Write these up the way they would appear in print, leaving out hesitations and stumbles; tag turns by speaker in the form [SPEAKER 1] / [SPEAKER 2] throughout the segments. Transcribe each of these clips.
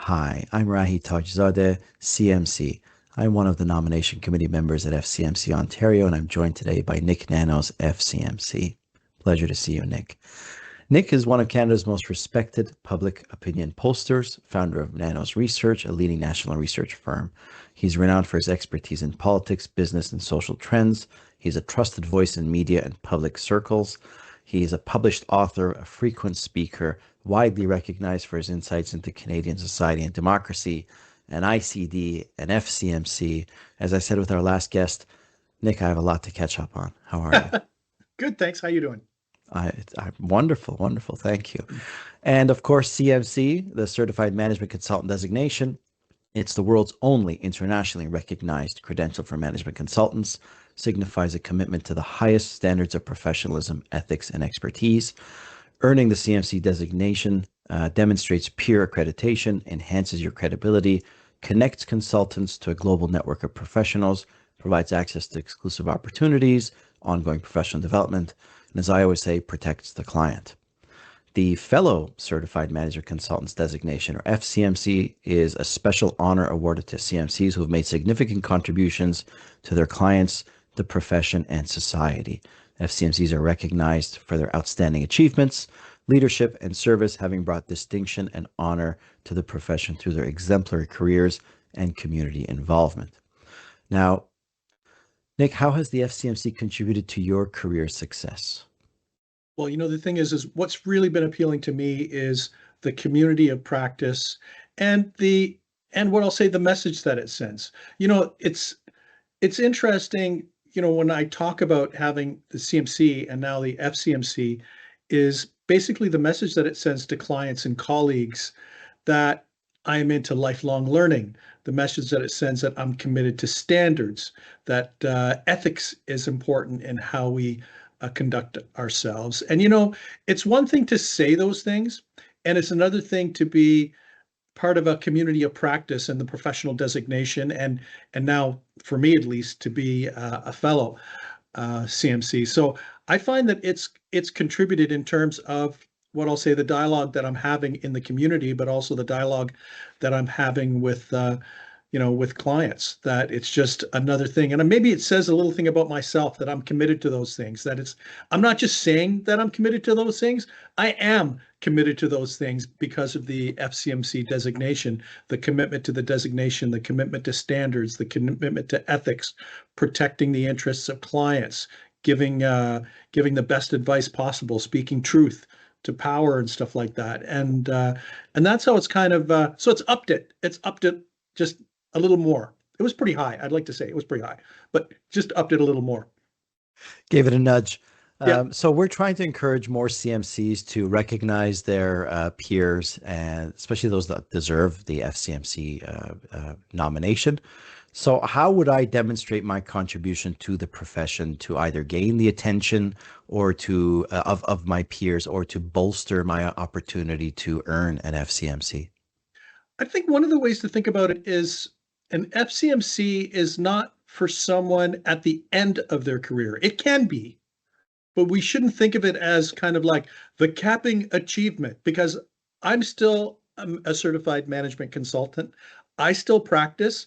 [SPEAKER 1] Hi, I'm Rahi Tajzadeh, CMC. I'm one of the nomination committee members at FCMC Ontario, and I'm joined today by Nik Nanos, FCMC. Pleasure to see you, Nick. Nick is one of Canada's most respected public opinion pollsters, founder of Nanos Research, a leading national research firm. He's renowned for his expertise in politics, business, and social trends. He's a trusted voice in media and public circles. He's a published author, a frequent speaker, widely recognized for his insights into Canadian society and democracy, an ICD, an FCMC. As I said with our last guest, Nick, I have a lot to catch up on. How are you?
[SPEAKER 2] Good, thanks. How you doing?
[SPEAKER 1] I'm wonderful, wonderful. Thank you. And of course, CMC, the Certified Management Consultant designation, it's the world's only internationally recognized credential for management consultants, signifies a commitment to the highest standards of professionalism, ethics, and expertise. Earning the CMC designation demonstrates peer accreditation, enhances your credibility, connects consultants to a global network of professionals, provides access to exclusive opportunities, ongoing professional development, and as I always say, protects the client. The Fellow Certified Manager Consultants designation, or FCMC, is a special honor awarded to CMCs who have made significant contributions to their clients, the profession, and society. FCMCs are recognized for their outstanding achievements, leadership, and service, having brought distinction and honor to the profession through their exemplary careers and community involvement. Now, Nick, how has the FCMC contributed to your career success?
[SPEAKER 2] Well, the thing is what's really been appealing to me is the community of practice and what I'll say the message that it sends. It's interesting, when I talk about having the CMC and now the FCMC is basically the message that it sends to clients and colleagues that I am into lifelong learning, the message that it sends that I'm committed to standards, that ethics is important in how we conduct ourselves. And, it's one thing to say those things, and it's another thing to be part of a community of practice and the professional designation, and now, for me at least, to be a fellow CMC. So I find that it's contributed in terms of what I'll say the dialogue that I'm having in the community, but also the dialogue that I'm having with clients, that it's just another thing. And maybe it says a little thing about myself that I'm committed to those things, I'm not just saying that I'm committed to those things. I am committed to those things because of the FCMC designation, the commitment to the designation, the commitment to standards, the commitment to ethics, protecting the interests of clients, giving the best advice possible, speaking truth to power and stuff like that. And that's how it's kind of so it's upped it just a little more. It was pretty high. I'd like to say it was pretty high, but just upped it a little more.
[SPEAKER 1] Gave it a nudge.
[SPEAKER 2] Yeah.
[SPEAKER 1] So we're trying to encourage more CMCs to recognize their peers, and especially those that deserve the FCMC nomination. So how would I demonstrate my contribution to the profession to either gain the attention or to of my peers, or to bolster my opportunity to earn an FCMC?
[SPEAKER 2] I think one of the ways to think about it is an FCMC is not for someone at the end of their career. It can be, but we shouldn't think of it as kind of like the capping achievement, because I'm still a certified management consultant. I still practice,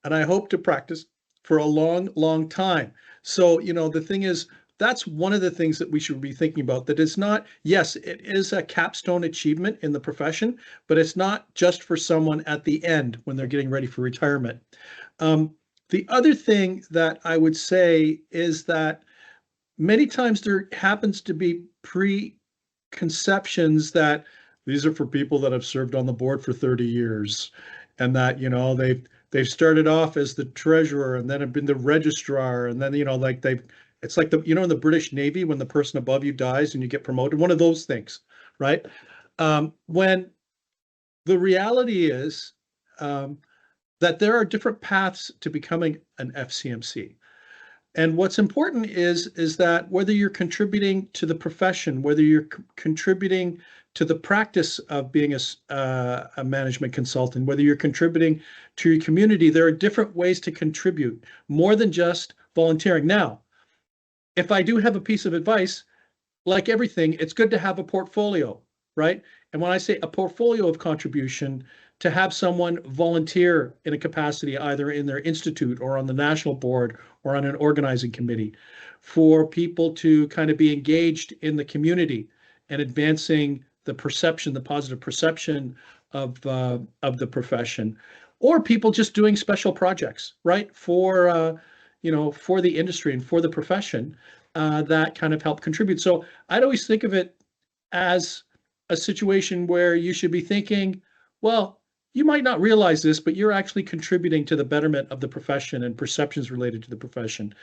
[SPEAKER 2] and I hope to practice for a long, long time. So, the thing is, that's one of the things that we should be thinking about. That is not, yes, it is a capstone achievement in the profession, but it's not just for someone at the end when they're getting ready for retirement. The other thing that I would say is that many times there happens to be preconceptions that these are for people that have served on the board for 30 years, and that they've started off as the treasurer and then have been the registrar, and then like they've it's like in the British Navy when the person above you dies and you get promoted, one of those things, right? When the reality is that there are different paths to becoming an FCMC. And what's important is that whether you're contributing to the profession, whether you're contributing to the practice of being a management consultant, whether you're contributing to your community, there are different ways to contribute, more than just volunteering. Now, if I do have a piece of advice, like everything, it's good to have a portfolio, right? And when I say a portfolio of contribution, to have someone volunteer in a capacity either in their institute or on the national board or on an organizing committee, for people to kind of be engaged in the community and advancing the perception, the positive perception of the profession, or people just doing special projects, right, for for the industry and for the profession, that kind of help contribute. So I'd always think of it as a situation where you should be thinking, well, you might not realize this, but you're actually contributing to the betterment of the profession and perceptions related to the profession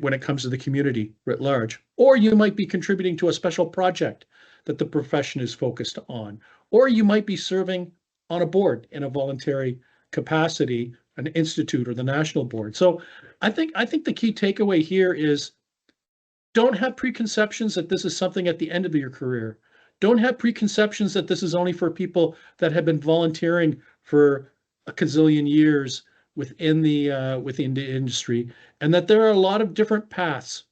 [SPEAKER 2] when it comes to the community writ large. Or you might be contributing to a special project that the profession is focused on. Or you might be serving on a board in a voluntary capacity, an institute or the national board. So I think the key takeaway here is, don't have preconceptions that this is something at the end of your career. Don't have preconceptions that this is only for people that have been volunteering for a gazillion years within the industry, and that there are a lot of different paths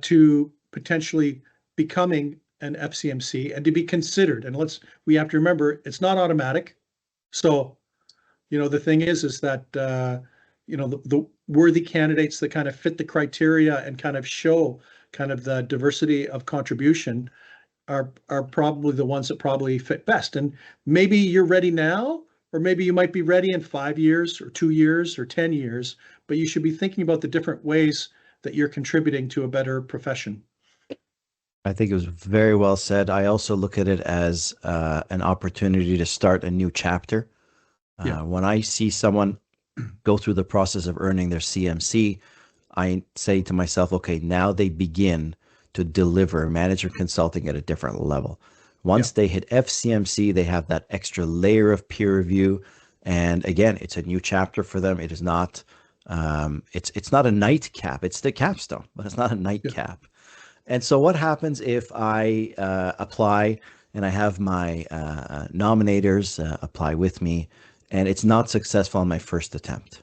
[SPEAKER 2] to potentially becoming an FCMC and to be considered. And we have to remember, it's not automatic. So, the thing is that the worthy candidates that kind of fit the criteria and kind of show kind of the diversity of contribution are probably the ones that probably fit best. And maybe you're ready now, or maybe you might be ready in 5 years or 2 years or 10 years, but you should be thinking about the different ways that you're contributing to a better profession.
[SPEAKER 1] I think it was very well said. I also look at it as an opportunity to start a new chapter. When I see someone go through the process of earning their CMC, I say to myself, okay, now they begin to deliver management consulting at a different level. Once they hit FCMC, they have that extra layer of peer review. And again, it's a new chapter for them. It is not, it's not a nightcap. It's the capstone, but it's not a nightcap. And so what happens if I apply and I have my nominators apply with me, and it's not successful on my first attempt?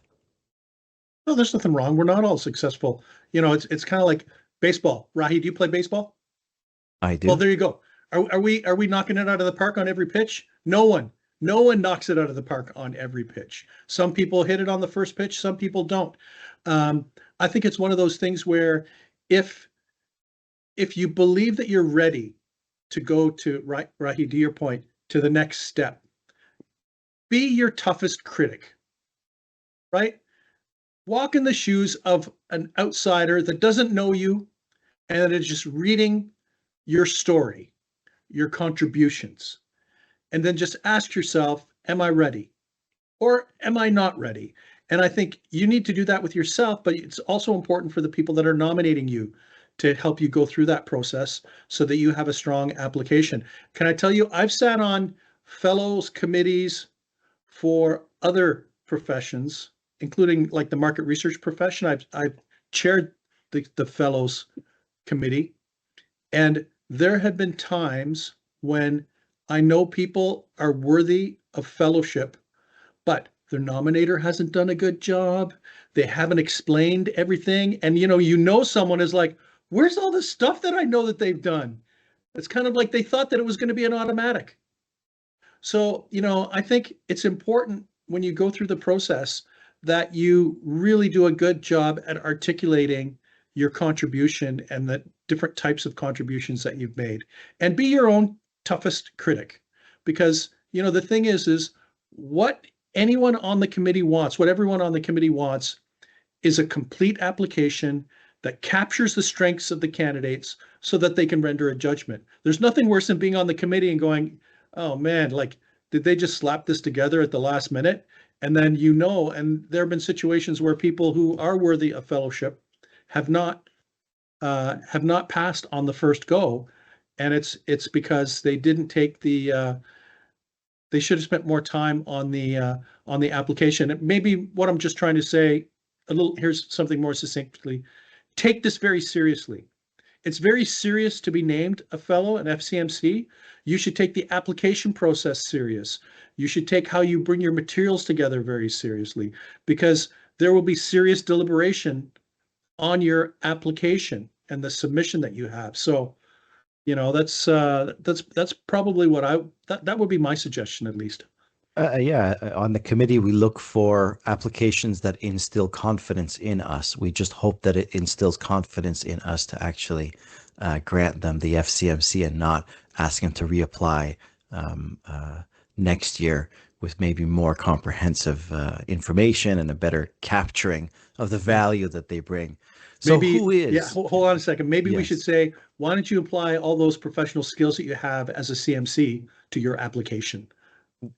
[SPEAKER 2] No, there's nothing wrong. We're not all successful. It's kind of like baseball. Rahi, do you play baseball?
[SPEAKER 1] I do.
[SPEAKER 2] Well, there you go. Are we knocking it out of the park on every pitch? No one knocks it out of the park on every pitch. Some people hit it on the first pitch, some people don't. I think it's one of those things where if you believe that you're ready to go to, Rahi, to your point, to the next step, be your toughest critic, right? Walk in the shoes of an outsider that doesn't know you and that is just reading your story, your contributions, and then just ask yourself, am I ready? Or am I not ready? And I think you need to do that with yourself, but it's also important for the people that are nominating you to help you go through that process so that you have a strong application. Can I tell you, I've sat on fellows committees for other professions, including like the market research profession. I've chaired the fellows committee, and there have been times when I know people are worthy of fellowship, but their nominator hasn't done a good job. They haven't explained everything. And someone is like, where's all this stuff that I know that they've done? It's kind of like they thought that it was going to be an automatic. So, I think it's important when you go through the process that you really do a good job at articulating your contribution and the different types of contributions that you've made, and be your own toughest critic. Because, the thing is what anyone on the committee wants, what everyone on the committee wants, is a complete application that captures the strengths of the candidates so that they can render a judgment. There's nothing worse than being on the committee and going, oh man, like, did they just slap this together at the last minute? And then, and there have been situations where people who are worthy of fellowship have not passed on the first go. And it's because they didn't take they should have spent more time on the application. And maybe what I'm just trying to say here's something more succinctly: take this very seriously. It's very serious to be named a fellow at FCMC. You should take the application process serious. You should take how you bring your materials together very seriously, because there will be serious deliberation on your application and the submission that you have. So That's probably what that would be my suggestion at least.
[SPEAKER 1] Yeah, on the committee, we look for applications that instill confidence in us. We just hope that it instills confidence in us to actually grant them the FCMC and not ask them to reapply next year with maybe more comprehensive information and a better capturing of the value that they bring. So
[SPEAKER 2] Maybe,
[SPEAKER 1] who
[SPEAKER 2] yeah,
[SPEAKER 1] is?
[SPEAKER 2] hold on a second. Maybe we should
[SPEAKER 1] Yes,
[SPEAKER 2] say, why don't you apply all those professional skills that you have as a CMC to your application?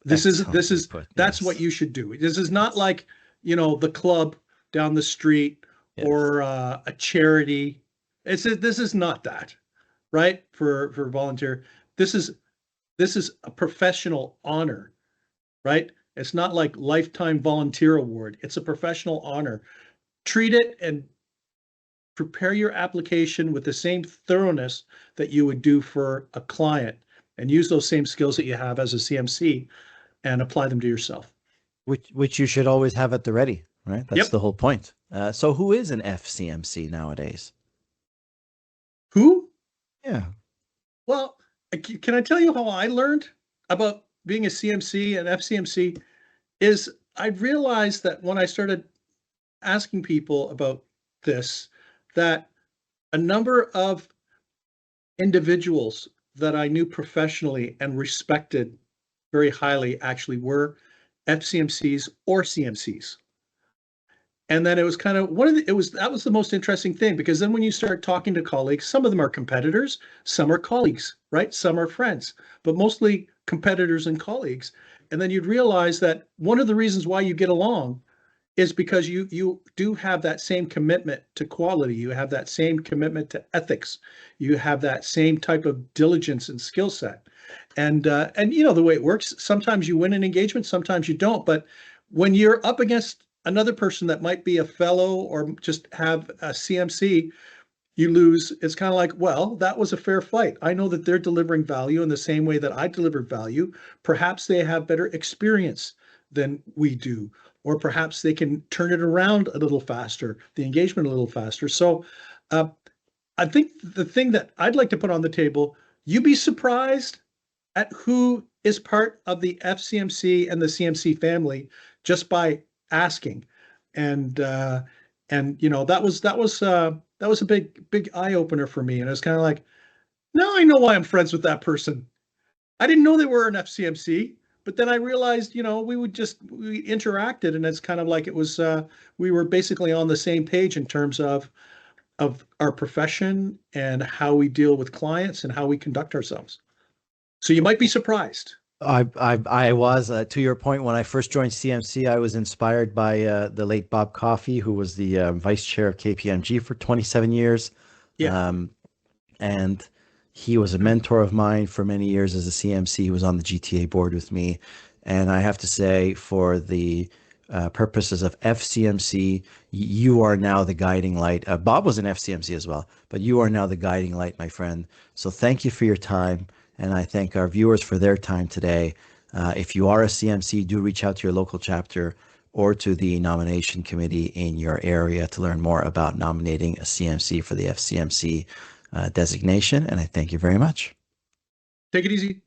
[SPEAKER 1] excellently put.
[SPEAKER 2] That's what
[SPEAKER 1] Yes,
[SPEAKER 2] you should do. This is not
[SPEAKER 1] yes,
[SPEAKER 2] like, the club down the street
[SPEAKER 1] yes.
[SPEAKER 2] or a charity. This is not that, right? For volunteer. This is this is a professional honor, right? It's not like lifetime volunteer award. It's a professional honor. Treat it and prepare your application with the same thoroughness that you would do for a client, and use those same skills that you have as a CMC and apply them to yourself.
[SPEAKER 1] Which you should always have at the ready, right? That's
[SPEAKER 2] Yep.
[SPEAKER 1] the whole point. So who is an FCMC nowadays?
[SPEAKER 2] Who?
[SPEAKER 1] Yeah.
[SPEAKER 2] Well, can I tell you how I learned about being a CMC and FCMC? Is I realized that when I started asking people about this, that a number of individuals that I knew professionally and respected very highly actually were FCMCs or CMCs. And then it was kind of one of the, it was that was the most interesting thing, because then when you start talking to colleagues, some of them are competitors, some are colleagues, right? Some are friends, but mostly competitors and colleagues. And then you'd realize that one of the reasons why you get along is because you do have that same commitment to quality. You have that same commitment to ethics. You have that same type of diligence and skill set. And the way it works, sometimes you win an engagement, sometimes you don't. But when you're up against another person that might be a fellow or just have a CMC, you lose. It's kind of like, well, that was a fair fight. I know that they're delivering value in the same way that I delivered value. Perhaps they have better experience than we do, or perhaps they can turn it around a little faster, the engagement a little faster. So uh, I think the thing that I'd like to put on the table, you'd be surprised at who is part of the FCMC and the CMC family just by asking. And that was a big eye opener for me. And it's kind of like, now I know why I'm friends with that person. I didn't know they were an FCMC, but then I realized, we interacted, and it's kind of like it was we were basically on the same page in terms of our profession and how we deal with clients and how we conduct ourselves. So you might be surprised.
[SPEAKER 1] I was to your point, when I first joined CMC, I was inspired by the late Bob Coffey, who was the vice chair of KPMG for 27 years.
[SPEAKER 2] Yeah.
[SPEAKER 1] Um, and he was a mentor of mine for many years as a CMC. He was on the GTA board with me. And I have to say, for the purposes of FCMC, you are now the guiding light. Bob was an FCMC as well, but you are now the guiding light, my friend. So thank you for your time. And I thank our viewers for their time today. If you are a CMC, do reach out to your local chapter or to the nomination committee in your area to learn more about nominating a CMC for the FCMC designation. And I thank you very much.
[SPEAKER 2] Take it easy.